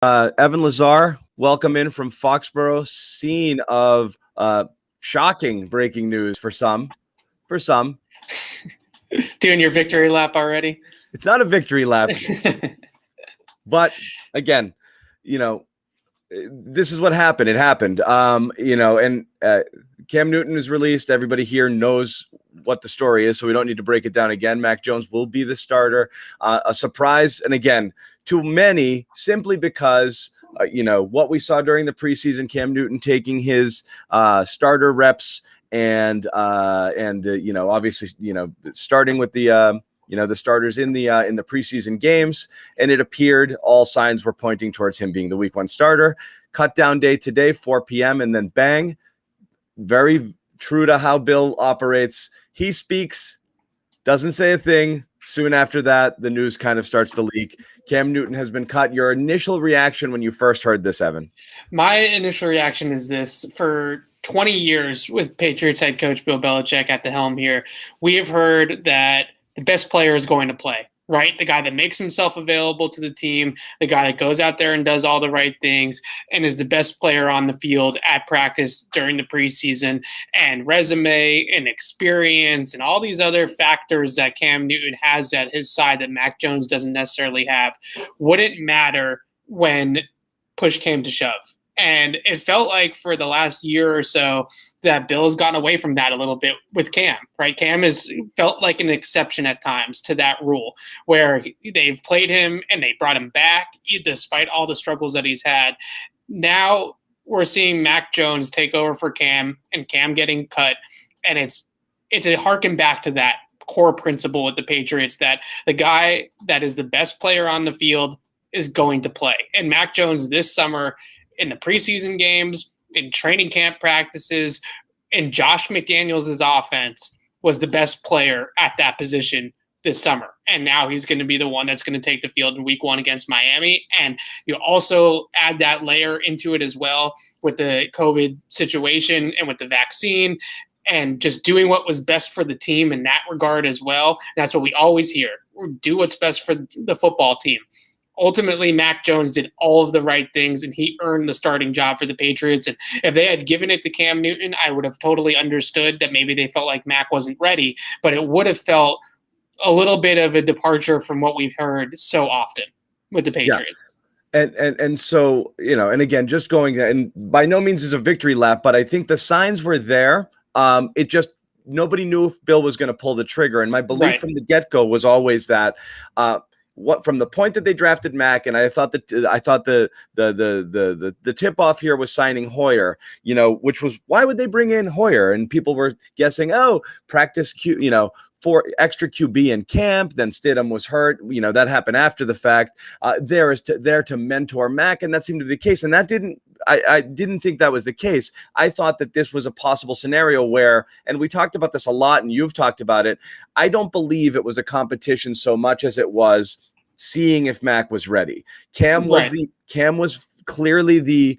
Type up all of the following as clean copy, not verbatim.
Evan Lazar, welcome in from Foxboro, scene of shocking breaking news for some. Doing your victory lap already? It's not a victory lap, but again, this is what happened. It happened, and Cam Newton is released. Everybody here knows what the story is, so we don't need to break it down again. Mac Jones will be the starter. A surprise, and again, to many, simply because what we saw during the preseason, Cam Newton taking his starter reps and obviously starting with the the starters in the preseason games, and it appeared all signs were pointing towards him being the week 1 starter. Cut down day today, 4 p.m., and then bang. Very true to how Bill operates. He speaks, doesn't say a thing. Soon after that, the news kind of starts to leak. Cam Newton has been cut. Your initial reaction when you first heard this, Evan? My initial reaction is this. For 20 years with Patriots head coach Bill Belichick at the helm here, we have heard that the best player is going to play, right? The guy that makes himself available to the team, the guy that goes out there and does all the right things and is the best player on the field at practice during the preseason, and resume and experience and all these other factors that Cam Newton has at his side that Mac Jones doesn't necessarily have wouldn't matter when push came to shove. And it felt like for the last year or so that Bill has gotten away from that a little bit with Cam, right? Cam has felt like an exception at times to that rule where they've played him and they brought him back despite all the struggles that he's had. Now we're seeing Mac Jones take over for Cam and Cam getting cut. And it's a harken back to that core principle with the Patriots that the guy that is the best player on the field is going to play. And Mac Jones this summer in the preseason games, in training camp practices, in Josh McDaniels' offense, was the best player at that position this summer. And now he's going to be the one that's going to take the field in week 1 against Miami. And you also add that layer into it as well with the COVID situation and with the vaccine and just doing what was best for the team in that regard as well. That's what we always hear. Do what's best for the football team. Ultimately, Mac Jones did all of the right things, and he earned the starting job for the Patriots. And if they had given it to Cam Newton, I would have totally understood that maybe they felt like Mac wasn't ready, but it would have felt a little bit of a departure from what we've heard so often with the Patriots. Yeah. And so, and again, just going, and by no means is a victory lap, but I think the signs were there. It just, nobody knew if Bill was going to pull the trigger. And my belief from the get-go was always that, from the point that they drafted Mac, and I thought the tip off here was signing Hoyer, which was, why would they bring in Hoyer? And people were guessing, practice for extra QB in camp. Then Stidham was hurt. That happened after the fact. There to mentor Mac, and that seemed to be the case. And that didn't. I didn't think that was the case. I thought that this was a possible scenario where, and we talked about this a lot, and you've talked about it. I don't believe it was a competition so much as it was seeing if Mac was ready. Cam was clearly the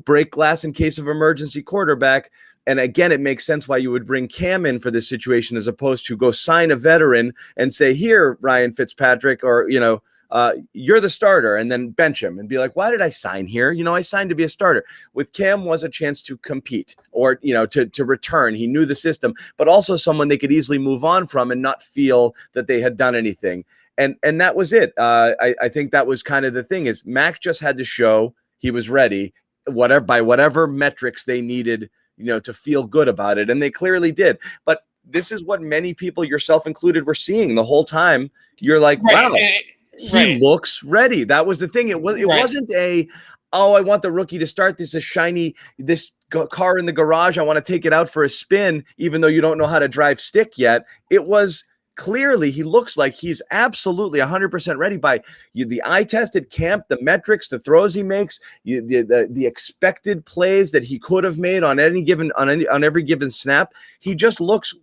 break glass in case of emergency quarterback. And again, it makes sense why you would bring Cam in for this situation as opposed to go sign a veteran and say, here, Ryan Fitzpatrick, or you're the starter, and then bench him and be like, why did I sign here? I signed to be a starter. With Cam was a chance to compete or, to return. He knew the system, but also someone they could easily move on from and not feel that they had done anything. And that was it. I think that was kind of the thing is Mac just had to show he was ready, by whatever metrics they needed, to feel good about it. And they clearly did. But this is what many people, yourself included, were seeing the whole time. You're like, wow. He looks ready. That was the thing. It wasn't I want the rookie to start this car in the garage. I want to take it out for a spin, even though you don't know how to drive stick yet. It was clearly he looks like he's absolutely 100% ready by the eye test at camp, the metrics, the throws he makes, the expected plays that he could have made on every given snap. He just looks.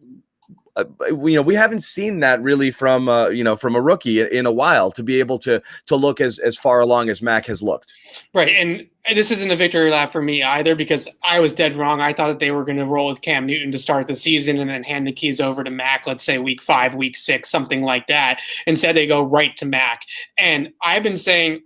We haven't seen that really from a rookie in a while to be able to look as far along as Mac has looked. Right. And this isn't a victory lap for me either, because I was dead wrong. I thought that they were going to roll with Cam Newton to start the season and then hand the keys over to Mac, let's say week 5, week 6, something like that. Instead, they go right to Mac. And I've been saying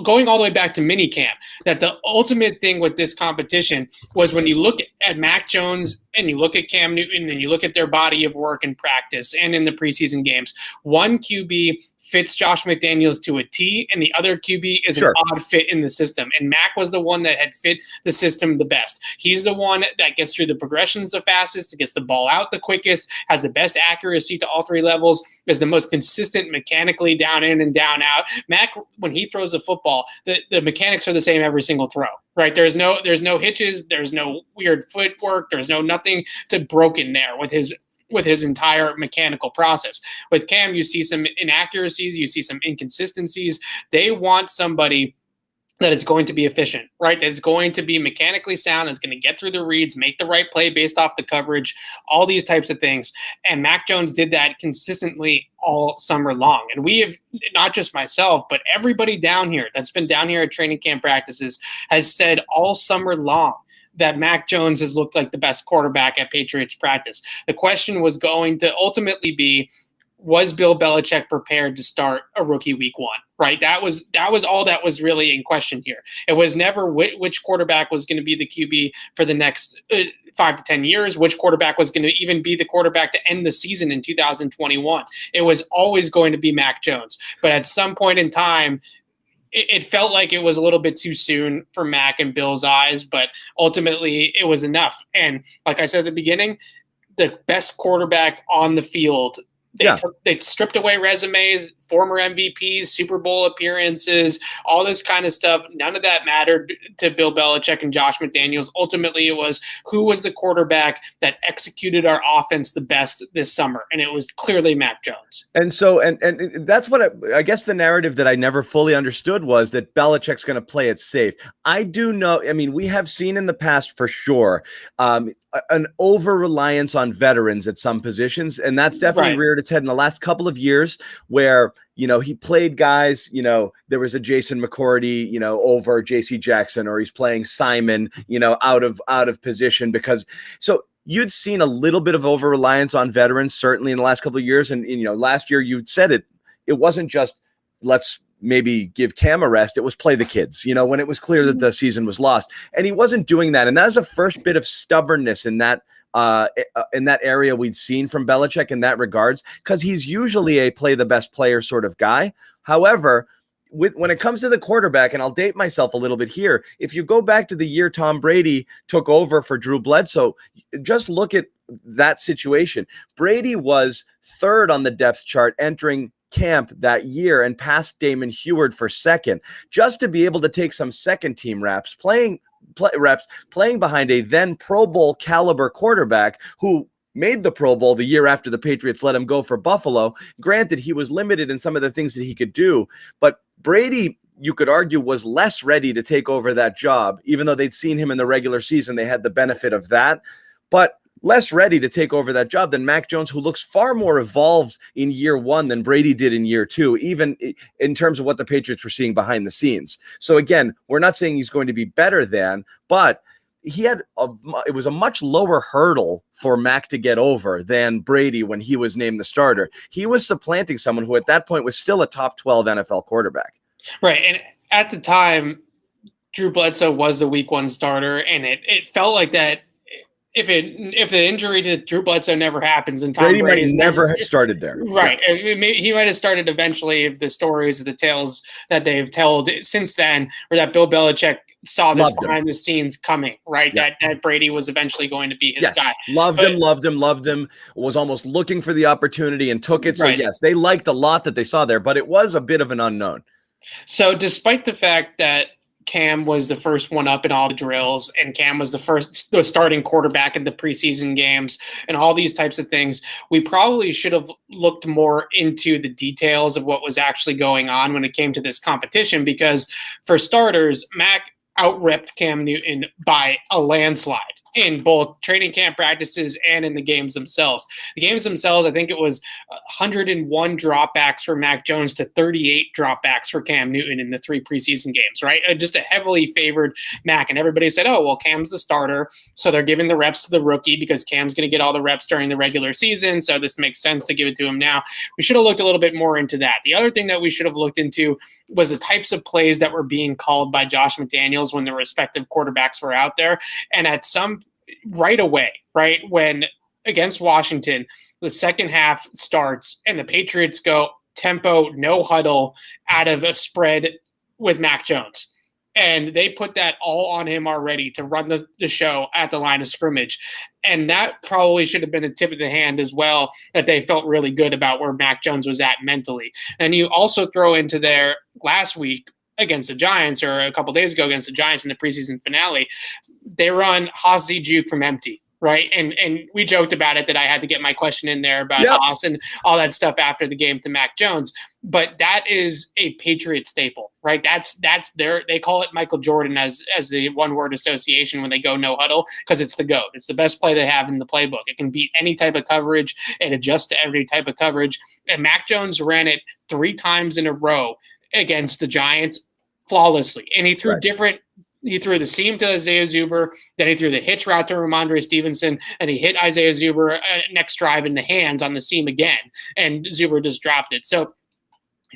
going all the way back to minicamp, that the ultimate thing with this competition was when you look at Mac Jones and you look at Cam Newton and you look at their body of work in practice and in the preseason games, one QB fits Josh McDaniels to a T, and the other QB is an odd fit in the system. And Mac was the one that had fit the system the best. He's the one that gets through the progressions the fastest, gets the ball out the quickest, has the best accuracy to all three levels, is the most consistent mechanically down in and down out. Mac, when he throws the football, the mechanics are the same every single throw. Right, there's no hitches, there's no weird footwork, there's nothing to broken there with his entire mechanical process. With Cam, you see some inaccuracies, you see some inconsistencies. They want somebody that is going to be efficient, right? That's going to be mechanically sound, that's going to get through the reads, make the right play based off the coverage, all these types of things. And Mac Jones did that consistently all summer long. And we have, not just myself, but everybody down here that's been down here at training camp practices has said all summer long that Mac Jones has looked like the best quarterback at Patriots practice. The question was going to ultimately be, was Bill Belichick prepared to start a rookie week one? Right. That was all that was really in question here. It was never which quarterback was going to be the QB for the next 5 to 10 years, which quarterback was going to even be the quarterback to end the season in 2021. It was always going to be Mac Jones. But at some point in time, it felt like it was a little bit too soon for Mac and Bill's eyes, but ultimately it was enough. And like I said at the beginning, the best quarterback on the field. They stripped away resumes, former MVPs, Super Bowl appearances, all this kind of stuff. None of that mattered to Bill Belichick and Josh McDaniels. Ultimately, it was who was the quarterback that executed our offense the best this summer, and it was clearly Mac Jones. And so, and that's what I guess the narrative that I never fully understood was that Belichick's going to play it safe. I do know. I mean, we have seen in the past for sure an over-reliance on veterans at some positions, and that's definitely reared its head in the last couple of years where, you know, he played guys, you know, there was a Jason McCourty, you know, over JC Jackson, or he's playing Simon, you know, out of position because so you'd seen a little bit of over-reliance on veterans, certainly in the last couple of years. And you know, last year you'd said it wasn't just let's maybe give Cam a rest. It was play the kids, you know, when it was clear that the season was lost. And he wasn't doing that. And that was the first bit of stubbornness in that area we'd seen from Belichick in that regards, because he's usually a play the best player sort of guy. However, when it comes to the quarterback, and I'll date myself a little bit here, if you go back to the year Tom Brady took over for Drew Bledsoe, just look at that situation. Brady was third on the depth chart entering camp that year and passed Damon Heward for second, just to be able to take some second team reps playing behind a then Pro Bowl caliber quarterback who made the Pro Bowl the year after the Patriots let him go for Buffalo. Granted, he was limited in some of the things that he could do, but Brady, you could argue, was less ready to take over that job, even though they'd seen him in the regular season. They had the benefit of that, but less ready to take over that job than Mac Jones, who looks far more evolved in year one than Brady did in year two, even in terms of what the Patriots were seeing behind the scenes. So again, we're not saying he's going to be better than, but it was a much lower hurdle for Mac to get over than Brady when he was named the starter. He was supplanting someone who at that point was still a top 12 NFL quarterback. Right. And at the time, Drew Bledsoe was the week one starter, and it felt like that. If the injury to Drew Bledsoe never happens, then Tom Brady Brady's might never have started there. Right. Yeah. He might have started eventually. The stories, the tales that they've told since then, or that Bill Belichick saw this behind the scenes coming, right? Yeah. That Brady was eventually going to be his guy. Loved him, was almost looking for the opportunity and took it. So yes, they liked a lot that they saw there, but it was a bit of an unknown. So despite the fact that Cam was the first one up in all the drills, and Cam was the starting quarterback in the preseason games, and all these types of things, we probably should have looked more into the details of what was actually going on when it came to this competition, because for starters, Mac out-repped Cam Newton by a landslide. in both training camp practices and in the games themselves. The games themselves, I think it was 101 dropbacks for Mac Jones to 38 dropbacks for Cam Newton in the 3 preseason games, right? Just a heavily favored Mac. And everybody said, oh, well, Cam's the starter, so they're giving the reps to the rookie because Cam's going to get all the reps during the regular season, so this makes sense to give it to him now. We should have looked a little bit more into that. The other thing that we should have looked into was the types of plays that were being called by Josh McDaniels when the respective quarterbacks were out there. And at some right away, right, when against Washington, the second half starts and the Patriots go tempo, no huddle out of a spread with Mac Jones. And they put that all on him already to run the show at the line of scrimmage. And that probably should have been a tip of the hand as well, that they felt really good about where Mac Jones was at mentally. And you also throw into there last week against the Giants, or a couple days ago against the Giants in the preseason finale, they run Hossie Juke from empty, right? And we joked about it that I had to get my question in there about Haas and all that stuff after the game to Mac Jones. But that is a Patriot staple, right? That's they call it Michael Jordan as the one-word association when they go no huddle, because it's the GOAT. It's the best play they have in the playbook. It can beat any type of coverage and adjust to every type of coverage. And Mac Jones ran it 3 times in a row against the Giants flawlessly. And he threw he threw the seam to Isaiah Zuber, then he threw the hitch route to Ramondre Stevenson, and he hit Isaiah Zuber next drive in the hands on the seam again, and Zuber just dropped it. So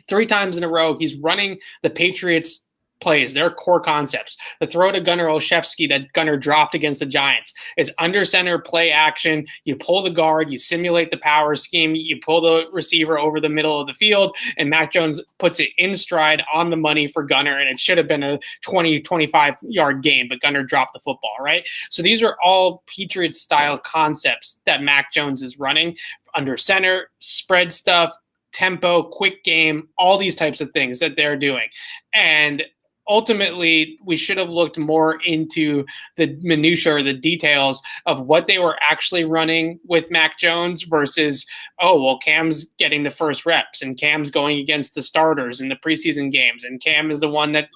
3 times in a row, he's running the Patriots plays, their core concepts. The throw to Gunnar Olszewski that Gunnar dropped against the Giants is under center play action. You pull the guard, you simulate the power scheme, you pull the receiver over the middle of the field, and Mac Jones puts it in stride on the money for Gunnar, and it should have been a 20, 25-yard game, but Gunnar dropped the football, right? So these are all Patriot-style concepts that Mac Jones is running under center, spread stuff, tempo, quick game, all these types of things that they're doing. And ultimately, we should have looked more into the minutia or the details of what they were actually running with Mac Jones versus, oh, well, Cam's getting the first reps and Cam's going against the starters in the preseason games, and Cam is the one that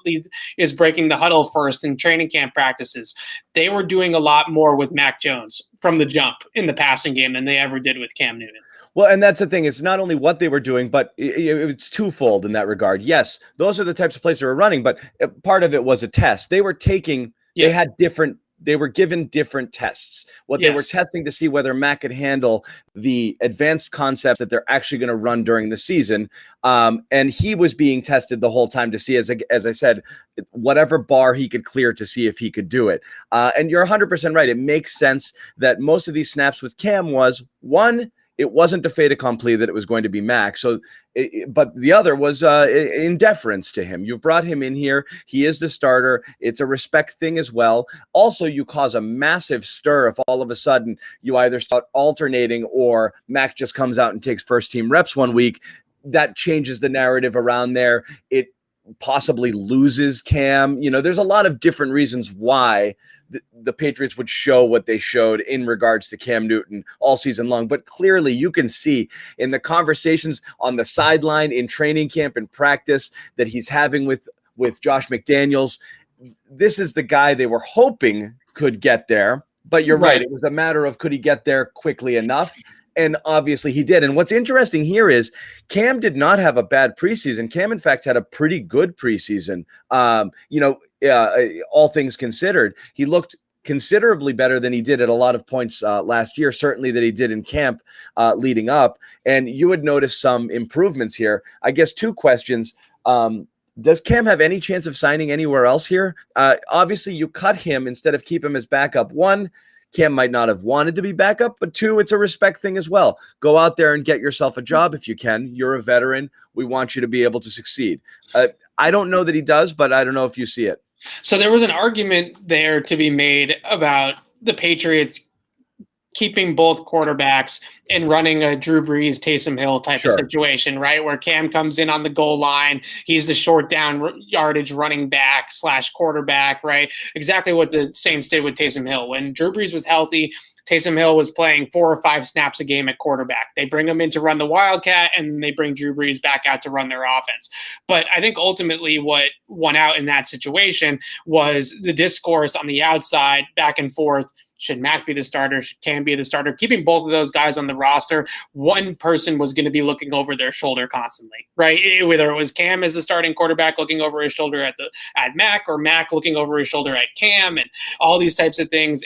is breaking the huddle first in training camp practices. They were doing a lot more with Mac Jones from the jump in the passing game than they ever did with Cam Newton. Well, and that's the thing. It's not only what they were doing, but it's twofold in that regard. Yes, those are the types of plays they were running, but part of it was a test. They were taking, they were given different tests. What they were testing to see whether Mac could handle the advanced concepts that they're actually going to run during the season. And he was being tested the whole time to see, as I said, whatever bar he could clear to see if he could do it. And you're 100% right. It makes sense that most of these snaps with Cam was, one, it wasn't a fait accompli that it was going to be Mac. So, but the other was in deference to him. You've brought him in here. He is the starter. It's a respect thing as well. Also, you cause a massive stir if all of a sudden you either start alternating or Mac just comes out and takes first team reps one week. That changes the narrative around there. It possibly loses Cam. There's a lot of different reasons why the Patriots would show what they showed in regards to Cam Newton all season long. But clearly you can see in the conversations on the sideline, in training camp and practice that he's having with Josh McDaniels, this is the guy they were hoping could get there. But you're right. It was a matter of, could he get there quickly enough? And obviously he did. And what's interesting here is Cam did not have a bad preseason. Cam, in fact, had a pretty good preseason. All things considered, he looked considerably better than he did at a lot of points last year, certainly that he did in camp leading up. And you would notice some improvements here. I guess 2 questions. Does Cam have any chance of signing anywhere else here? Obviously, you cut him instead of keep him as backup. 1, Cam might not have wanted to be backup, but 2, it's a respect thing as well. Go out there and get yourself a job if you can. You're a veteran. We want you to be able to succeed. I don't know that he does, but I don't know if you see it. So there was an argument there to be made about the Patriots keeping both quarterbacks and running a Drew Brees, Taysom Hill type of situation, right? Where Cam comes in on the goal line. He's the short down yardage running back / quarterback, right? Exactly what the Saints did with Taysom Hill. When Drew Brees was healthy, Taysom Hill was playing 4 or 5 snaps a game at quarterback. They bring him in to run the Wildcat, and they bring Drew Brees back out to run their offense. But I think ultimately what won out in that situation was the discourse on the outside, back and forth. Should Mac be the starter? Should Cam be the starter? Keeping both of those guys on the roster, one person was going to be looking over their shoulder constantly, right? Whether it was Cam as the starting quarterback looking over his shoulder at Mac, or Mac looking over his shoulder at Cam, and all these types of things.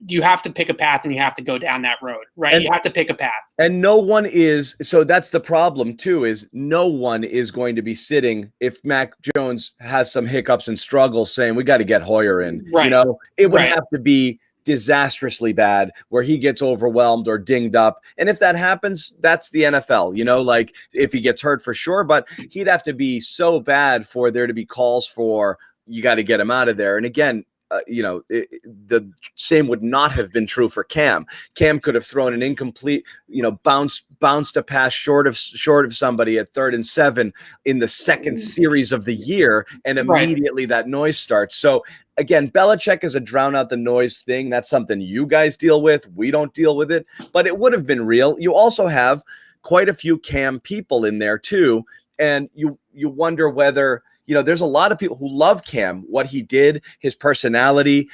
You have to pick a path and you have to go down that road, right? You have to pick a path. And no one is, so that's the problem too, is no one is going to be sitting if Mac Jones has some hiccups and struggles saying, we got to get Hoyer in. Right. It would have to be disastrously bad where he gets overwhelmed or dinged up. And if that happens, that's the NFL, like if he gets hurt for sure, but he'd have to be so bad for there to be calls for, you got to get him out of there. And again, the same would not have been true for Cam. Cam could have thrown an incomplete, bounced a pass short of somebody at 3rd and 7 in the second series of the year, and immediately that noise starts. So again, Belichick is a drown out the noise thing. That's something you guys deal with. We don't deal with it, but it would have been real. You also have quite a few Cam people in there too, and you wonder whether. There's a lot of people who love Cam, what he did, his personality,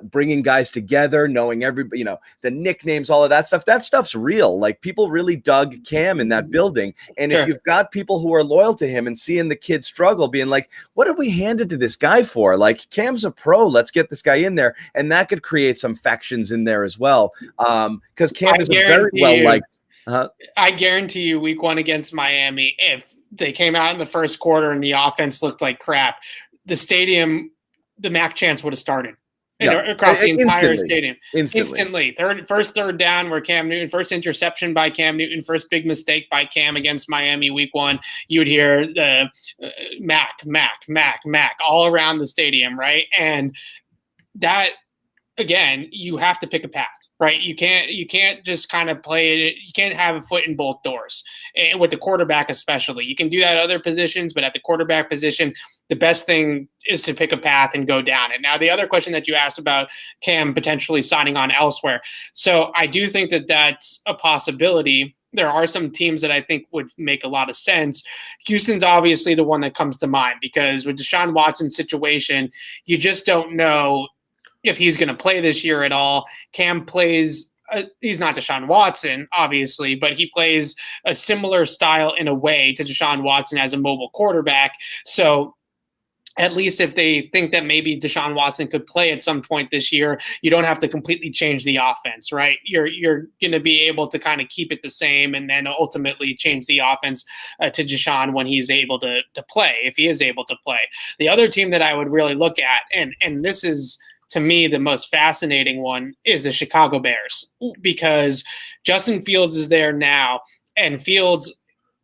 bringing guys together, knowing everybody, the nicknames, all of that stuff. That stuff's real. Like, people really dug Cam in that building. And if you've got people who are loyal to him and seeing the kid struggle, being like, what did we hand it to this guy for? Like, Cam's a pro. Let's get this guy in there. And that could create some factions in there as well. Because Cam is a very well-liked. I guarantee you week 1 against Miami, if they came out in the first quarter and the offense looked like crap, the stadium, the Mac chants would have started across the entire stadium. Instantly. First third down where Cam Newton, first interception by Cam Newton, first big mistake by Cam against Miami week 1, you would hear the Mac, all around the stadium, right? And that, again, you have to pick a path, right? You can't just kind of play it. You can't have a foot in both doors, and with the quarterback especially. You can do that at other positions, but at the quarterback position, the best thing is to pick a path and go down it. Now, the other question that you asked about Cam potentially signing on elsewhere. So I do think that that's a possibility. There are some teams that I think would make a lot of sense. Houston's obviously the one that comes to mind, because with Deshaun Watson's situation, you just don't know if he's going to play this year at all. Cam plays, he's not Deshaun Watson, obviously, but he plays a similar style in a way to Deshaun Watson as a mobile quarterback. So at least if they think that maybe Deshaun Watson could play at some point this year, you don't have to completely change the offense, right? You're going to be able to kind of keep it the same and then ultimately change the offense to Deshaun when he's able to play, if he is able to play. The other team that I would really look at, and this is, to me, the most fascinating one, is the Chicago Bears, because Justin Fields is there now, and Fields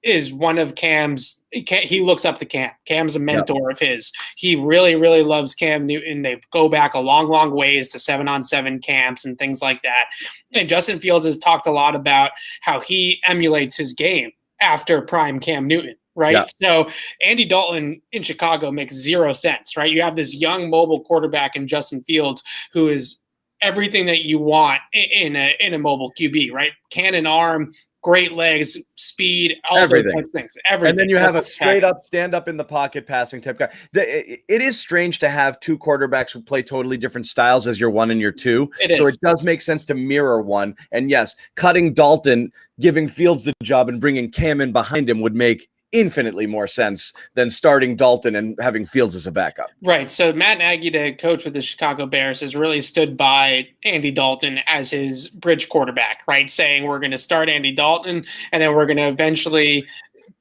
is one of Cam's. He looks up to Cam. Cam's a mentor of his. He really, really loves Cam Newton. They go back a long, long ways to 7-on-7 camps and things like that. And Justin Fields has talked a lot about how he emulates his game after prime Cam Newton. Right. Yeah. So Andy Dalton in Chicago makes zero sense. Right. You have this young mobile quarterback in Justin Fields, who is everything that you want in a mobile QB. Right. Cannon arm, great legs, speed, all those types of things. Everything. And then you have a straight up stand up in the pocket passing type guy. It is strange to have two quarterbacks who play totally different styles as your 1 and your 2. So it does make sense to mirror one. And yes, cutting Dalton, giving Fields the job, and bringing Cam in behind him would make infinitely more sense than starting Dalton and having Fields as a backup. Right. So Matt Nagy, the coach with the Chicago Bears, has really stood by Andy Dalton as his bridge quarterback, right? Saying we're going to start Andy Dalton and then we're going to eventually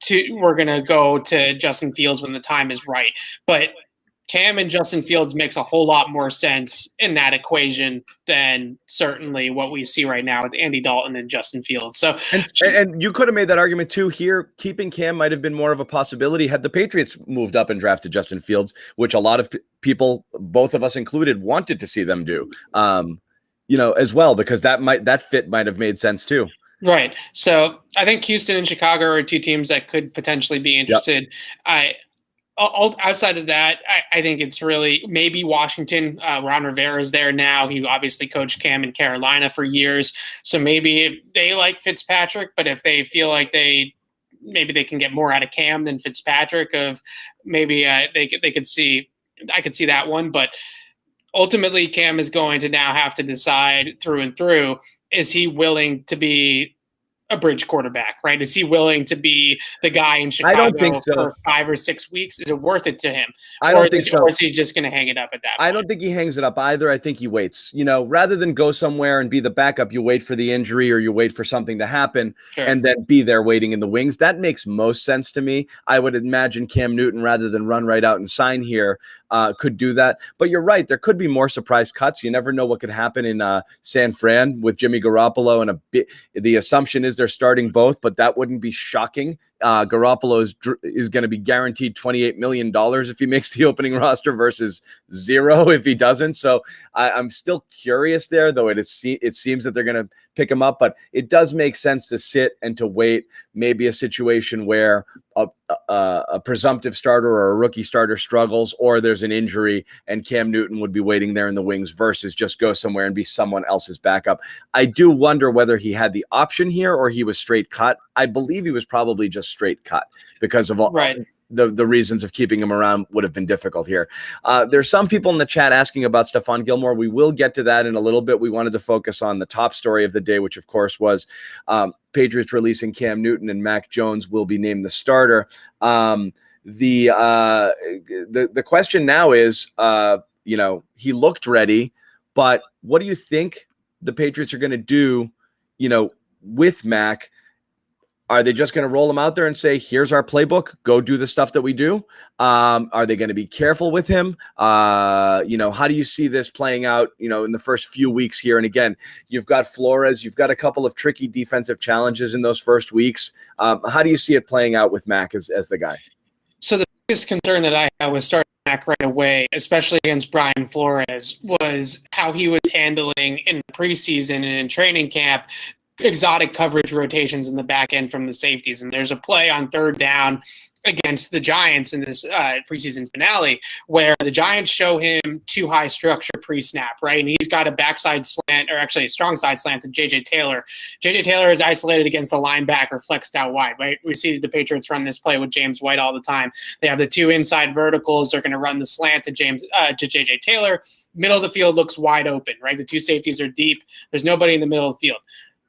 go to Justin Fields when the time is right. But Cam and Justin Fields makes a whole lot more sense in that equation than certainly what we see right now with Andy Dalton and Justin Fields. So, and you could have made that argument too here. Keeping Cam might have been more of a possibility had the Patriots moved up and drafted Justin Fields, which a lot of people, both of us included, wanted to see them do, as well, because that fit might have made sense too. Right. So I think Houston and Chicago are two teams that could potentially be interested. Yep. Outside of that, I think it's really maybe Washington. Ron Rivera is there now. He obviously coached Cam in Carolina for years. So maybe if they like Fitzpatrick, but if they feel like maybe they can get more out of Cam than Fitzpatrick, they could see. I could see that one, but ultimately Cam is going to now have to decide through and through, is he willing to be a bridge quarterback, right? Is he willing to be the guy in I don't think Chicago so. for 5 or 6 weeks? Is it worth it to him? I don't think so. Or is he just going to hang it up at that point? I don't think he hangs it up either. I think he waits. Rather than go somewhere and be the backup, you wait for the injury or you wait for something to happen and then be there waiting in the wings. That makes most sense to me. I would imagine Cam Newton, rather than run right out and sign here, could do that. But you're right. There could be more surprise cuts. You never know what could happen in San Fran with Jimmy Garoppolo. And the assumption is they're starting both, but that wouldn't be shocking. Garoppolo is going to be guaranteed $28 million if he makes the opening roster versus zero if he doesn't. So I'm still curious there, though it seems that they're going to pick him up. But it does make sense to sit and to wait. Maybe a situation where a presumptive starter or a rookie starter struggles, or there's an injury, and Cam Newton would be waiting there in the wings versus just go somewhere and be someone else's backup. I do wonder whether he had the option here or he was straight cut. I believe he was probably just straight cut because of all the reasons of keeping him around would have been difficult here. There's some people in the chat asking about Stephon Gilmore. We will get to that in a little bit. We wanted to focus on the top story of the day, which of course was Patriots releasing Cam Newton and Mac Jones will be named the starter. The question now is, he looked ready, but what do you think the Patriots are going to do, with Mac? Are they just going to roll him out there and say, here's our playbook, go do the stuff that we do? Are they going to be careful with him? How do you see this playing out, in the first few weeks here? And again, you've got Flores, you've got a couple of tricky defensive challenges in those first weeks. How do you see it playing out with Mac as the guy? So the biggest concern that I had was starting Mac right away, especially against Brian Flores, was how he was handling in the preseason and in training camp exotic coverage rotations in the back end from the safeties. And there's a play on third down against the Giants in this preseason finale where the Giants show him too high structure pre-snap, right? And he's got a backside slant, or actually a strong side slant to J.J. Taylor. J.J. Taylor is isolated against the linebacker flexed out wide, right? We see the Patriots run this play with James White all the time. They have the two inside verticals. They're going to run the slant to J.J. Taylor. Middle of the field looks wide open, right? The two safeties are deep. There's nobody in the middle of the field.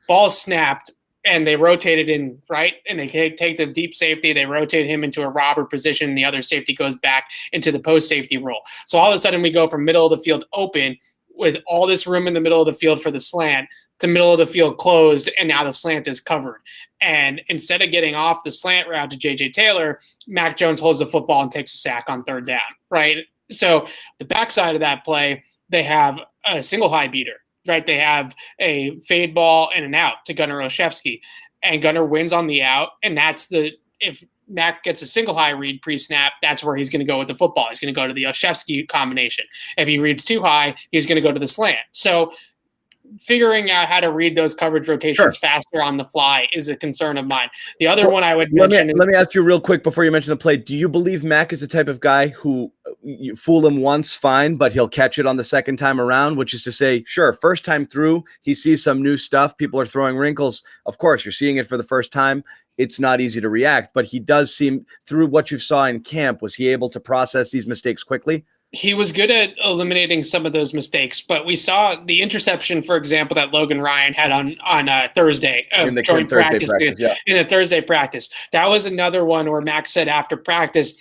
Ball snapped, and they rotated in, right? And they take the deep safety, they rotate him into a robber position, and the other safety goes back into the post safety role. So all of a sudden we go from middle of the field open with all this room in the middle of the field for the slant to middle of the field closed, and now the slant is covered. And instead of getting off the slant route to J.J. Taylor, Mac Jones holds the football and takes a sack on third down, right? So the backside of that play, they have a single high beater. Right, they have a fade ball and an out to Gunnar Olszewski, and Gunnar wins on the out, and if Mac gets a single high read pre-snap, that's where he's going to go with the football. He's going to go to the Olszewski combination. If he reads too high, he's going to go to the slant. So figuring out how to read those coverage rotations faster on the fly is a concern of mine. The other one I would mention let me ask you real quick before you mention the play. Do you believe Mac is the type of guy who you fool him once, fine, but he'll catch it on the second time around, which is to say, sure, first time through, he sees some new stuff. People are throwing wrinkles. Of course, you're seeing it for the first time. It's not easy to react, but he does seem, through what you saw in camp, was he able to process these mistakes quickly? He was good at eliminating some of those mistakes, but we saw the interception, for example, that Logan Ryan had on Thursday of joint practice. In the Thursday practice. That was another one where Max said after practice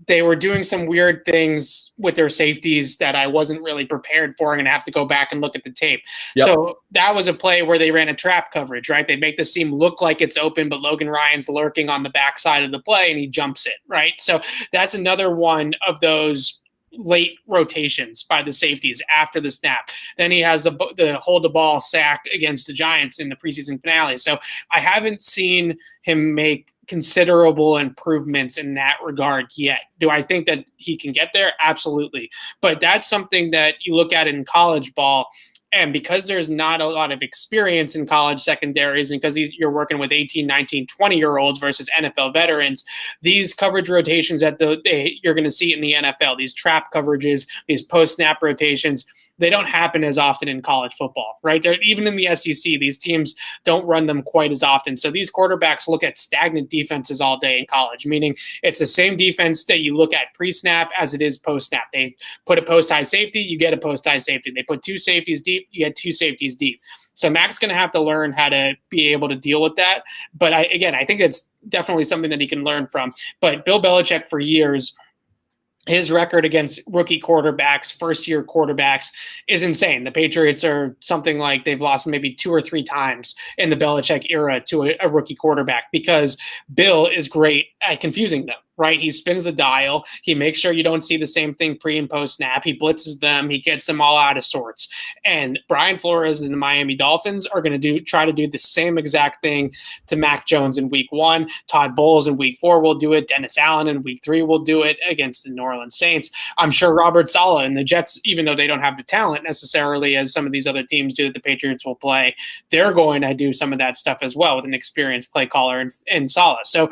they were doing some weird things with their safeties that I wasn't really prepared for. I'm going to have to go back and look at the tape. Yep. So that was a play where they ran a trap coverage, right? They make the seam look like it's open, but Logan Ryan's lurking on the backside of the play and he jumps it, right? So that's another one of those late rotations by the safeties after the snap. Then he has the hold the ball sack against the Giants in the preseason finale. So I haven't seen him make considerable improvements in that regard yet. Do I think that he can get there? Absolutely. But that's something that you look at in college ball. And because there's not a lot of experience in college secondaries, and because you're working with 18, 19, 20-year-olds versus NFL veterans, these coverage rotations that you're going to see in the NFL, these trap coverages, these post-snap rotations, they don't happen as often in college football, right? Even in the SEC, these teams don't run them quite as often. So these quarterbacks look at stagnant defenses all day in college, meaning it's the same defense that you look at pre-snap as it is post-snap. They put a post-high safety, you get a post-high safety. They put two safeties deep, you get two safeties deep. So Mac's going to have to learn how to be able to deal with that. But I think it's definitely something that he can learn from. But Bill Belichick for years, his record against rookie quarterbacks, first-year quarterbacks, is insane. The Patriots are something like they've lost maybe 2 or 3 times in the Belichick era to a rookie quarterback because Bill is great at confusing them, right? He spins the dial. He makes sure you don't see the same thing pre and post snap. He blitzes them. He gets them all out of sorts. And Brian Flores and the Miami Dolphins are going to try to do the same exact thing to Mac Jones in week 1. Todd Bowles in week 4 will do it. Dennis Allen in week 3 will do it against the New Orleans Saints. I'm sure Robert Saleh and the Jets, even though they don't have the talent necessarily as some of these other teams do that the Patriots will play, they're going to do some of that stuff as well with an experienced play caller in Saleh. So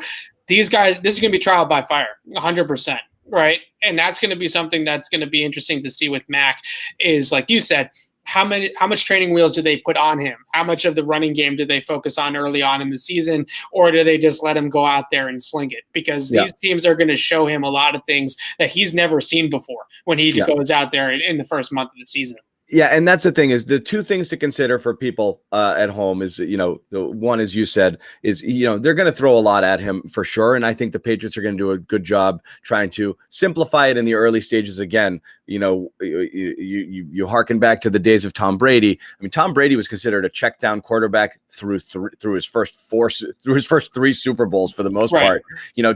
these guys, this is going to be trial by fire, 100%, right? And that's going to be something that's going to be interesting to see with Mac is, like you said, how much training wheels do they put on him? How much of the running game do they focus on early on in the season, or do they just let him go out there and sling it? Because these teams are going to show him a lot of things that he's never seen before when he goes out there in the first month of the season. Yeah, and that's the thing is the two things to consider for people at home is, the one, as you said, is, they're going to throw a lot at him for sure. And I think the Patriots are going to do a good job trying to simplify it in the early stages. Again, you harken back to the days of Tom Brady. I mean, Tom Brady was considered a check down quarterback through his first 3 Super Bowls for the most part.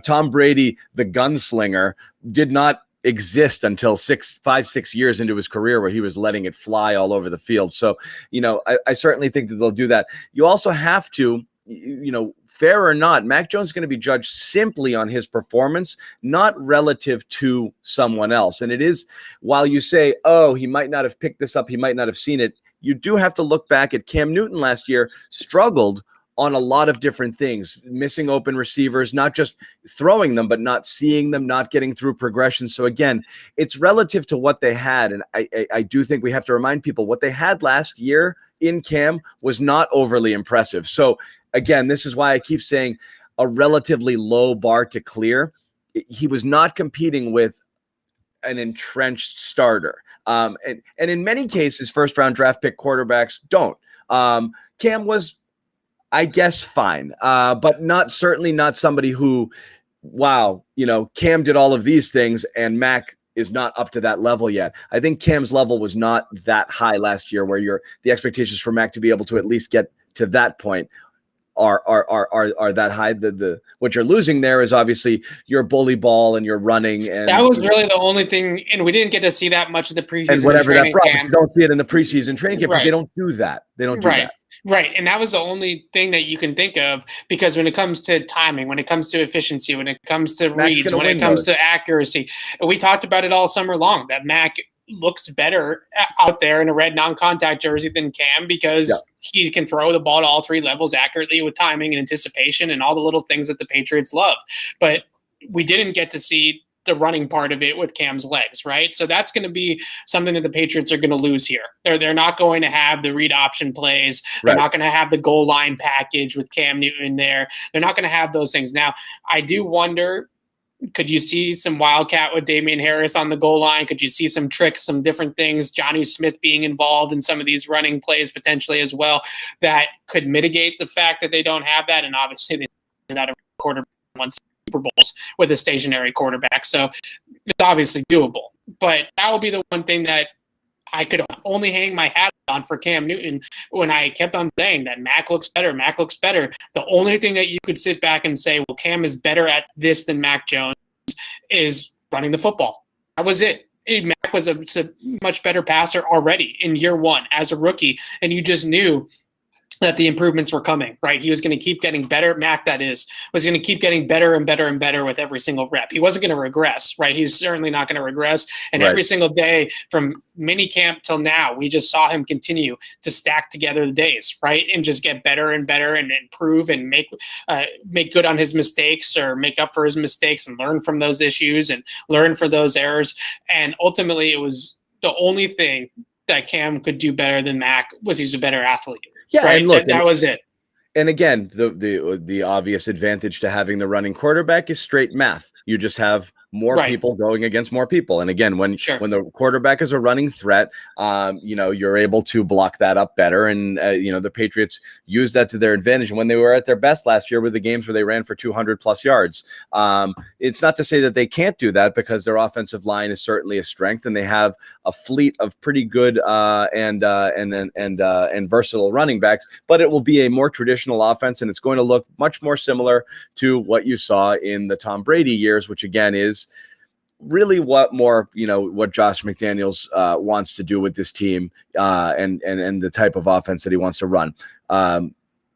Tom Brady, the gunslinger, did not exist until 5-6 years into his career where he was letting it fly all over the field. So, I certainly think that they'll do that. You also have to, fair or not, Mac Jones is going to be judged simply on his performance, not relative to someone else. And it is, while you say, oh, he might not have picked this up, he might not have seen it, you do have to look back at Cam Newton last year, struggled on a lot of different things, missing open receivers, not just throwing them, but not seeing them, not getting through progression. So again, it's relative to what they had. And I do think we have to remind people what they had last year in Cam was not overly impressive. So again, this is why I keep saying a relatively low bar to clear. He was not competing with an entrenched starter. And in many cases, first round draft pick quarterbacks don't. Cam was, I guess, fine, but certainly not somebody who, wow, Cam did all of these things and Mac is not up to that level yet. I think Cam's level was not that high last year, where the expectations for Mac to be able to at least get to that point are that high. The what you're losing there is obviously your bully ball and your running, and that was really the only thing. And we didn't get to see that much of the preseason and whatever that brought. Camp. You don't see it in the preseason training camp because they don't do that. They don't do that. Right. And that was the only thing that you can think of, because when it comes to timing, when it comes to efficiency, when it comes to reads, when it comes to accuracy, we talked about it all summer long, that Mac looks better out there in a red non-contact jersey than Cam because he can throw the ball to all 3 levels accurately with timing and anticipation and all the little things that the Patriots love. But we didn't get to see the running part of it with Cam's legs, right? So that's going to be something that the Patriots are going to lose here. They're not going to have the read option plays. They're not going to have the goal line package with Cam Newton there. They're not going to have those things. Now, I do wonder, could you see some wildcat with Damian Harris on the goal line? Could you see some tricks, some different things, Jonnu Smith being involved in some of these running plays potentially as well, that could mitigate the fact that they don't have that? And obviously they did that a quarterback won Super Bowls with a stationary quarterback. So it's obviously doable. But that would be the one thing that I could only hang my hat on for Cam Newton when I kept on saying that Mac looks better. The only thing that you could sit back and say, well, Cam is better at this than Mac Jones, is running the football. That was it. Mac was a much better passer already in year 1 as a rookie, and you just knew that the improvements were coming, right? He was going to keep getting better. Mac, that is, was going to keep getting better and better and better with every single rep. He wasn't going to regress, right? He's certainly not going to regress. And every single day from mini camp till now, we just saw him continue to stack together the days, right? And just get better and better and improve and make good on his mistakes, or make up for his mistakes and learn from those issues and learn from those errors. And ultimately, it was the only thing that Cam could do better than Mac was he's a better athlete. Yeah, right? and look, that was it. And again, the obvious advantage to having the running quarterback is straight math. You just have more people going against more people. And again, when the quarterback is a running threat, you're able to block that up better. And the Patriots used that to their advantage when they were at their best last year with the games where they ran for 200 plus yards. It's not to say that they can't do that, because their offensive line is certainly a strength, and they have a fleet of pretty good and versatile running backs. But it will be a more traditional offense, and it's going to look much more similar to what you saw in the Tom Brady years, which again is really what Josh McDaniels wants to do with this team, and the type of offense that he wants to run.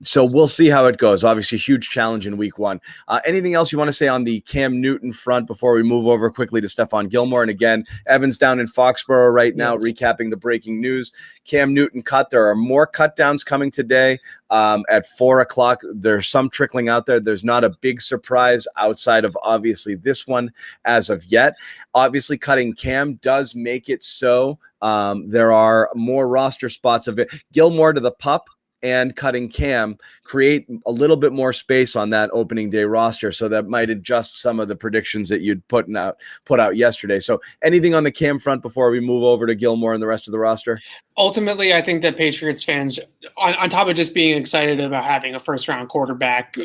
So we'll see how it goes. Obviously, huge challenge in week one. Anything else you want to say on the Cam Newton front before we move over quickly to Stephon Gilmore? And again, Evan's down in Foxboro right now, recapping the breaking news. Cam Newton cut. There are more cut downs coming today at 4 o'clock. There's some trickling out there. There's not a big surprise outside of obviously this one as of yet. Obviously, cutting Cam does make it so there are more roster spots of it. Gilmore to the pup and cutting Cam create a little bit more space on that opening day roster. So that might adjust some of the predictions that you'd put out yesterday. So anything on the Cam front before we move over to Gilmore and the rest of the roster? Ultimately, I think that Patriots fans, on top of just being excited about having a first-round quarterback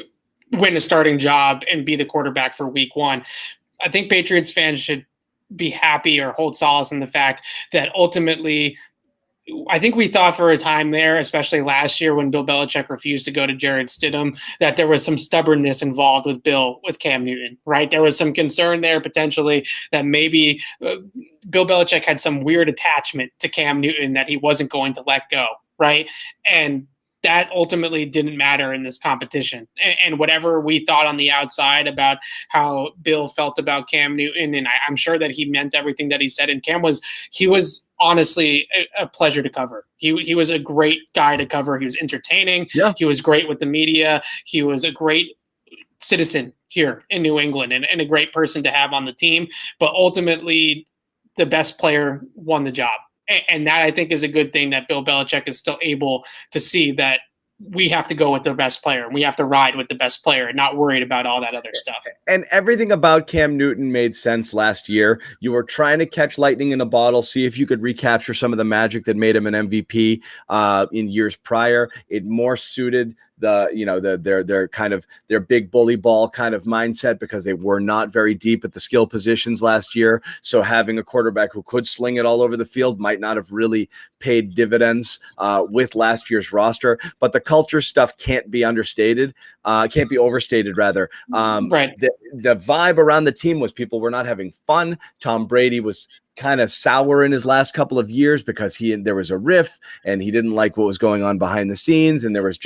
win a starting job and be the quarterback for week one, I think Patriots fans should be happy or hold solace in the fact that ultimately – I think we thought for a time there, especially last year when Bill Belichick refused to go to Jared Stidham, that there was some stubbornness involved with Cam Newton, right? There was some concern there potentially that maybe Bill Belichick had some weird attachment to Cam Newton that he wasn't going to let go, right? And that ultimately didn't matter in this competition. And whatever we thought on the outside about how Bill felt about Cam Newton, and I'm sure that he meant everything that he said, and he was honestly a pleasure to cover. He was a great guy to cover. He was entertaining. Yeah. He was great with the media. He was a great citizen here in New England and a great person to have on the team. But ultimately, the best player won the job. And that, I think, is a good thing that Bill Belichick is still able to see, that we have to go with the best player. We have to ride with the best player and not worried about all that other stuff. And everything about Cam Newton made sense last year. You were trying to catch lightning in a bottle, see if you could recapture some of the magic that made him an MVP in years prior. It more suited their big bully ball kind of mindset, because they were not very deep at the skill positions last year. So having a quarterback who could sling it all over the field might not have really paid dividends with last year's roster. But the culture stuff can't be overstated rather. Right. The vibe around the team was people were not having fun. Tom Brady was kind of sour in his last couple of years because there was a riff and he didn't like what was going on behind the scenes. And it was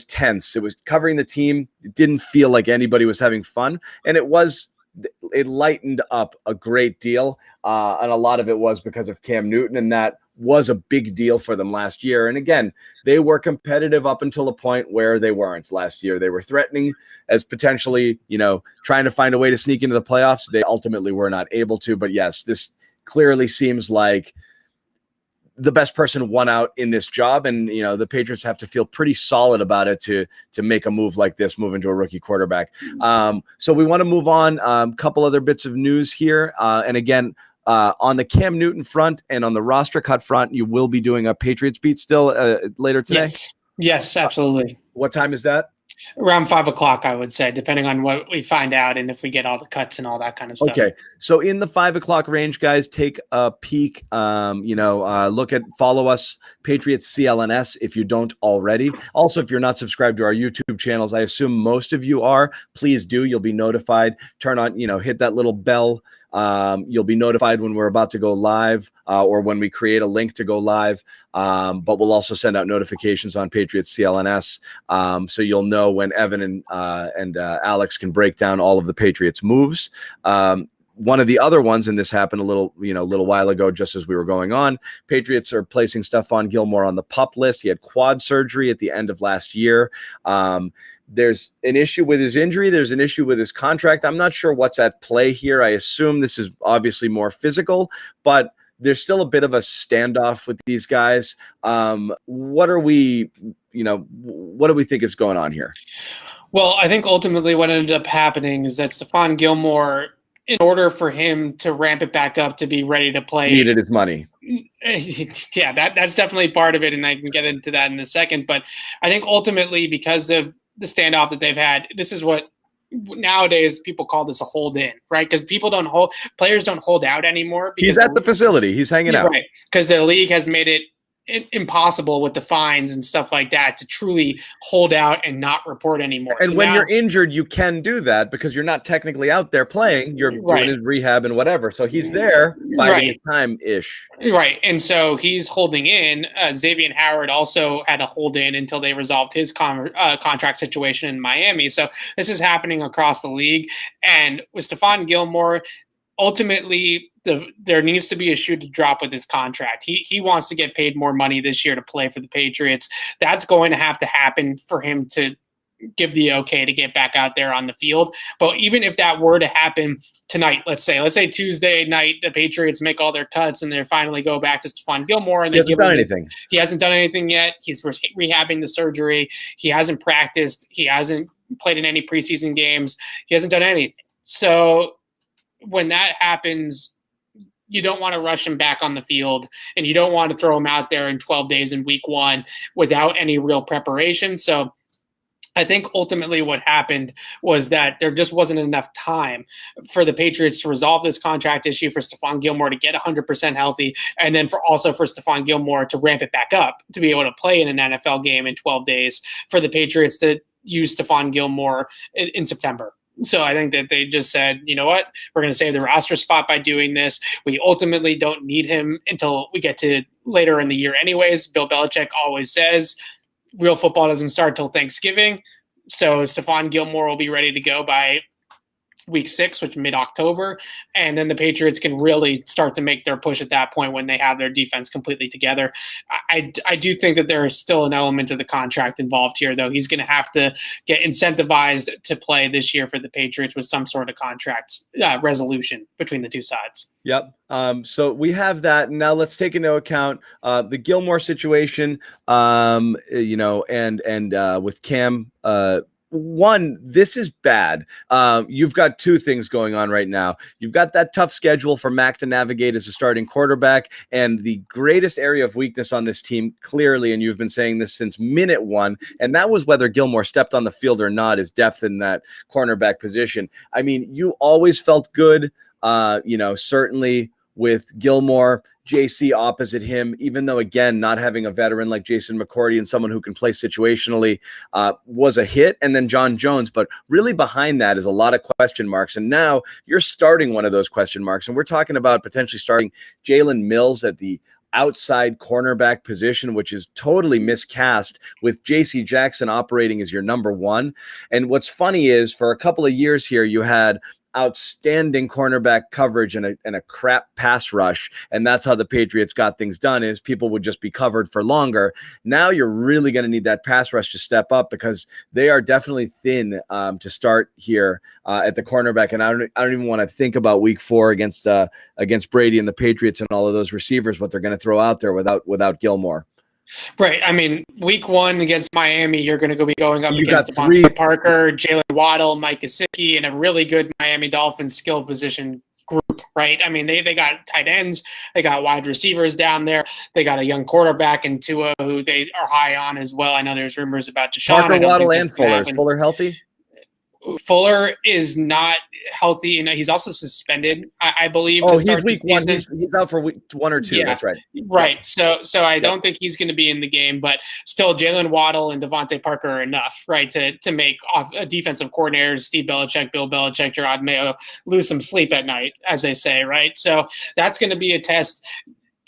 tense. It was covering the team. It didn't feel like anybody was having fun. And it lightened up a great deal. And a lot of it was because of Cam Newton, and that was a big deal for them last year. And again, they were competitive up until a point where they weren't last year. They were threatening as potentially, trying to find a way to sneak into the playoffs. They ultimately were not able to. But yes, this clearly seems like the best person won out in this job. And, the Patriots have to feel pretty solid about it to make a move like this, move into a rookie quarterback. So we want to move on. A couple other bits of news here. And again, on the Cam Newton front and on the roster cut front, you will be doing a Patriots beat still later today? Yes, absolutely. What time is that? Around 5 o'clock, I would say, depending on what we find out and if we get all the cuts and all that kind of stuff. Okay. So in the 5 o'clock range, guys, take a peek, follow us, Patriots CLNS, if you don't already. Also, if you're not subscribed to our YouTube channels, I assume most of you are, please do. You'll be notified. Turn on, hit that little bell. You'll be notified when we're about to go live or when we create a link to go live. But we'll also send out notifications on Patriots CLNS. So you'll know when Evan and Alex can break down all of the Patriots moves. One of the other ones, and this happened a little while ago, just as we were going on, Patriots are placing Stephon Gilmore on the PUP list. He had quad surgery at the end of last year. There's an issue with his injury. There's an issue with his contract. I'm not sure what's at play here. I assume this is obviously more physical, but there's still a bit of a standoff with these guys. What do we think is going on here? Well, I think ultimately what ended up happening is that Stephon Gilmore, in order for him to ramp it back up to be ready to play, needed his money. Yeah, that's definitely part of it, and I can get into that in a second. But I think ultimately, because of the standoff that they've had, this is what nowadays people call this a hold in, right? Because players don't hold out anymore. Because he's at the facility, he's hanging out, right? Because the league has made it impossible with the fines and stuff like that to truly hold out and not report anymore. And so when you're injured, you can do that because you're not technically out there playing. You're doing his rehab and whatever. So he's there biding his time-ish. Right. And so he's holding in. Xavier Howard also had to hold in until they resolved his contract situation in Miami. So this is happening across the league. And with Stephon Gilmore, ultimately, there needs to be a shoe to drop with his contract. He wants to get paid more money this year to play for the Patriots. That's going to have to happen for him to give the okay to get back out there on the field. But even if that were to happen tonight, let's say Tuesday night, the Patriots make all their cuts and they finally go back to Stephon Gilmore. And he hasn't done anything. He hasn't done anything yet. He's rehabbing the surgery. He hasn't practiced. He hasn't played in any preseason games. He hasn't done anything. So when that happens, you don't want to rush him back on the field, and you don't want to throw him out there in 12 days in week 1 without any real preparation. So I think ultimately what happened was that there just wasn't enough time for the Patriots to resolve this contract issue, for Stephon Gilmore to get 100% healthy, and then for Stephon Gilmore to ramp it back up to be able to play in an NFL game in 12 days, for the Patriots to use Stephon Gilmore in September. So I think that they just said, you know what, we're going to save the roster spot by doing this. We ultimately don't need him until we get to later in the year anyways. Bill Belichick always says real football doesn't start till Thanksgiving. So Stephon Gilmore will be ready to go by week 6, which mid-October. And then the Patriots can really start to make their push at that point when they have their defense completely together. I do think that there is still an element of the contract involved here, though. He's going to have to get incentivized to play this year for the Patriots with some sort of contract resolution between the two sides. Yep. So we have that. Now let's take into account the Gilmore situation, and with Cam. One, this is bad. You've got two things going on right now. You've got that tough schedule for Mac to navigate as a starting quarterback, and the greatest area of weakness on this team, clearly, and you've been saying this since minute 1, and that was whether Gilmore stepped on the field or not, is depth in that cornerback position. I mean, you always felt good, certainly with Gilmore, JC opposite him, even though, again, not having a veteran like Jason McCourty and someone who can play situationally was a hit, and then John Jones. But really behind that is a lot of question marks. And now you're starting one of those question marks. And we're talking about potentially starting Jalen Mills at the outside cornerback position, which is totally miscast, with JC Jackson operating as your number 1. And what's funny is for a couple of years here, you had outstanding cornerback coverage and a crap pass rush, and that's how the Patriots got things done, is people would just be covered for longer. Now you're really going to need that pass rush to step up, because they are definitely thin to start here at the cornerback. And I don't even want to think about week 4 against Brady and the Patriots and all of those receivers, what they're going to throw out there without Gilmore. Right. I mean, week 1 against Miami, you're going to be going up against Devontae Parker, Jalen Waddle, Mike Gesicki, and a really good Miami Dolphins skill position group, right? I mean, they got tight ends, they got wide receivers down there, they got a young quarterback in Tua who they are high on as well. I know there's rumors about Deshaun. Parker, Waddle, and Fuller. Is Fuller healthy? Fuller is not healthy, and he's also suspended, I believe. Oh, he's week 1. He's out for week 1 or 2. Yeah, that's right. Right. So I don't think he's going to be in the game, but still, Jalen Waddle and Devontae Parker are enough, right, to make defensive coordinators Steve Belichick, Bill Belichick, Gerard Mayo lose some sleep at night, as they say, right? So that's going to be a test.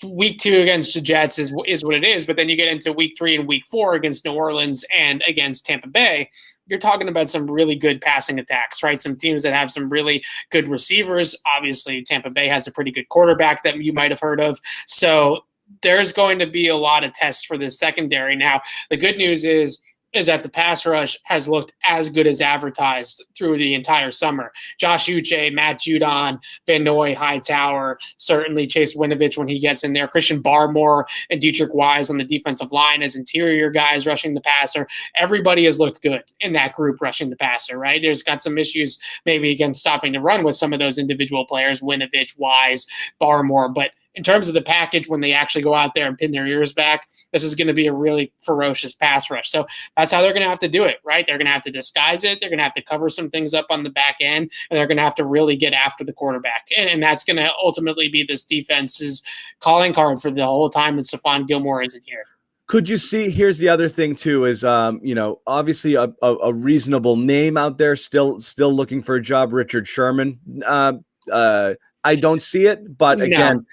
Week 2 against the Jets is what it is, but then you get into week 3 and week 4 against New Orleans and against Tampa Bay. You're talking about some really good passing attacks, right? Some teams that have some really good receivers. Obviously, Tampa Bay has a pretty good quarterback that you might have heard of. So there's going to be a lot of tests for this secondary. Now, the good news is is that the pass rush has looked as good as advertised through the entire summer. Josh Uche, Matt Judon, Van Noy, Hightower, certainly Chase Winovich when he gets in there, Christian Barmore and Dietrich Wise on the defensive line as interior guys rushing the passer. Everybody has looked good in that group rushing the passer, right? There's got some issues maybe against stopping the run with some of those individual players, Winovich, Wise, Barmore, but in terms of the package, when they actually go out there and pin their ears back, this is going to be a really ferocious pass rush. So that's how they're going to have to do it, right? They're going to have to disguise it. They're going to have to cover some things up on the back end, and they're going to have to really get after the quarterback. And that's going to ultimately be this defense's calling card for the whole time that Stephon Gilmore isn't here. Could you see, here's the other thing too, is, obviously a reasonable name out there, still looking for a job, Richard Sherman. I don't see it, but again,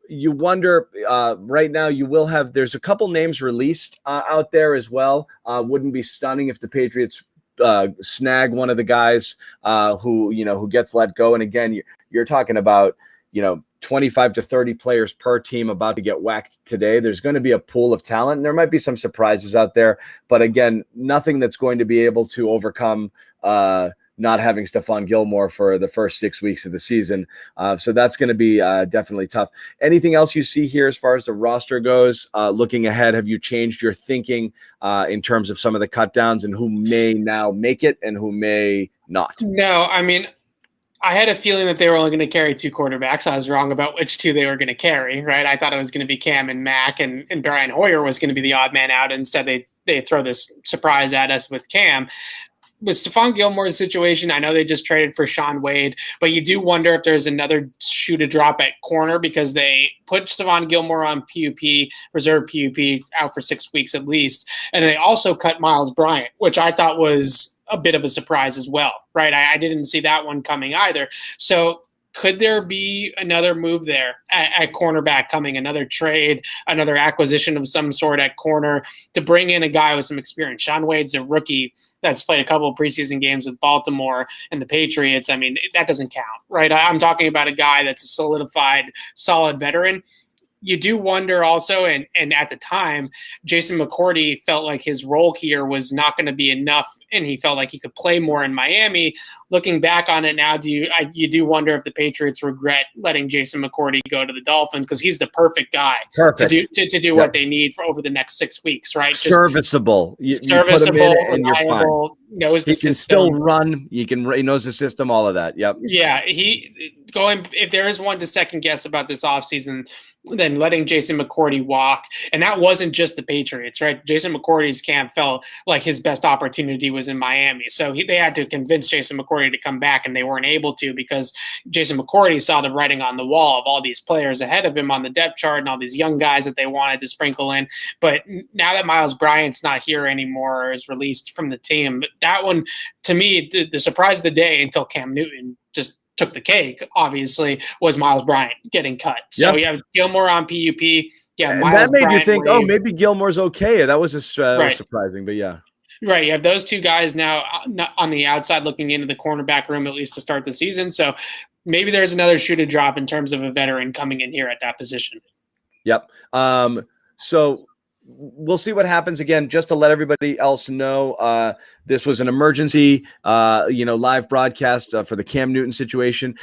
you wonder right now there's a couple names released out there as well. Wouldn't be stunning if the Patriots snag one of the guys who gets let go. And again, you're talking about, 25 to 30 players per team about to get whacked today. There's going to be a pool of talent, and there might be some surprises out there, but again, nothing that's going to be able to overcome not having Stephon Gilmore for the first 6 weeks of the season. So that's going to be definitely tough. Anything else you see here as far as the roster goes? Looking ahead, have you changed your thinking in terms of some of the cut downs and who may now make it and who may not? No, I mean, I had a feeling that they were only going to carry two quarterbacks. I was wrong about which two they were going to carry, right? I thought it was going to be Cam and Mac, and Brian Hoyer was going to be the odd man out. Instead, they throw this surprise at us with Cam. With Stephon Gilmore's situation, I know they just traded for Shaun Wade, but you do wonder if there's another shoe to drop at corner because they put Stephon Gilmore on PUP, reserve PUP, out for 6 weeks at least. And they also cut Miles Bryant, which I thought was a bit of a surprise as well, right? I didn't see that one coming either. So could there be another move there at cornerback coming, another trade, another acquisition of some sort at corner to bring in a guy with some experience? Shaun Wade's a rookie that's played a couple of preseason games with Baltimore and the Patriots. I mean, that doesn't count, right? I'm talking about a guy that's a solidified, solid veteran. You do wonder also, and at the time, Jason McCourty felt like his role here was not going to be enough, and he felt like he could play more in Miami. Looking back on it now, you do wonder if the Patriots regret letting Jason McCourty go to the Dolphins, because he's the perfect guy to do what they need for over the next 6 weeks, right? Just serviceable, serviceable, you put him in and you're fine. Knows the system. He can still run. He knows the system, all of that. Yep. Yeah, if there is one to second guess about this offseason, then letting Jason McCourty walk. And that wasn't just the Patriots, right? Jason McCourty's camp felt like his best opportunity was in Miami. So they had to convince Jason McCourty to come back, and they weren't able to because Jason McCourty saw the writing on the wall of all these players ahead of him on the depth chart and all these young guys that they wanted to sprinkle in. But now that Miles Bryant's not here anymore or is released from the team, that one, to me, the surprise of the day until Cam Newton just took the cake, obviously, was Miles Bryant getting cut. So you have Gilmore on PUP. Yeah, Miles that made Bryant, you think, oh, maybe Gilmore's okay. That was surprising, but yeah. Right, you have those two guys now on the outside looking into the cornerback room, at least to start the season. So maybe there's another shoe to drop in terms of a veteran coming in here at that position. Yep. So we'll see what happens. Again, just to let everybody else know, this was an emergency, live broadcast for the Cam Newton situation.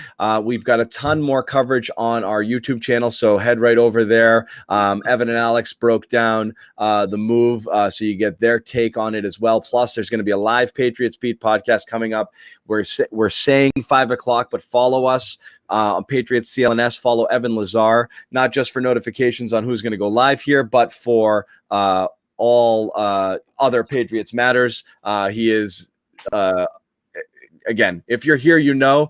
We've got a ton more coverage on our YouTube channel, so head right over there. Evan and Alex broke down the move, so you get their take on it as well. Plus, there's going to be a live Patriots Beat podcast coming up. We're saying 5 o'clock, but follow us on Patriots CLNS. Follow Evan Lazar, not just for notifications on who's going to go live here, but for all other Patriots matters. He is, again, if you're here,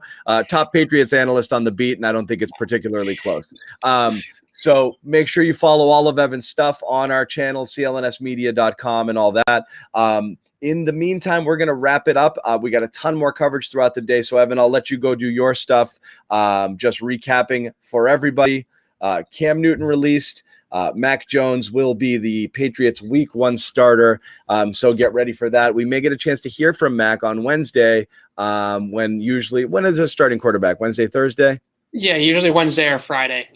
top Patriots analyst on the beat, and I don't think it's particularly close. So make sure you follow all of Evan's stuff on our channel, clnsmedia.com and all that. In the meantime, we're going to wrap it up. We got a ton more coverage throughout the day. So, Evan, I'll let you go do your stuff. Just recapping for everybody. Cam Newton released. Mac Jones will be the Patriots Week 1 starter. So get ready for that. We may get a chance to hear from Mac on Wednesday. When is a starting quarterback? Wednesday, Thursday? Yeah, usually Wednesday or Friday.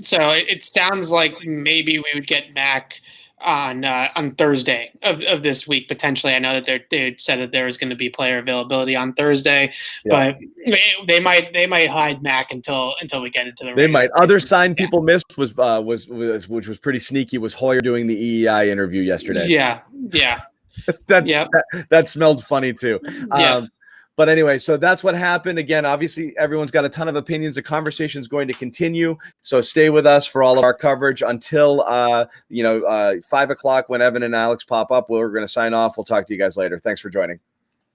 So it sounds like maybe we would get Mac on Thursday of this week potentially. I know that they said that there was going to be player availability on Thursday, but they might hide Mac until we get into the. They might. Other sign people missed was which was pretty sneaky. Was Hoyer doing the EEI interview yesterday? Yeah. that smelled funny too. But anyway, so that's what happened. Again, obviously, everyone's got a ton of opinions. The conversation is going to continue. So stay with us for all of our coverage until 5 o'clock when Evan and Alex pop up. We're going to sign off. We'll talk to you guys later. Thanks for joining.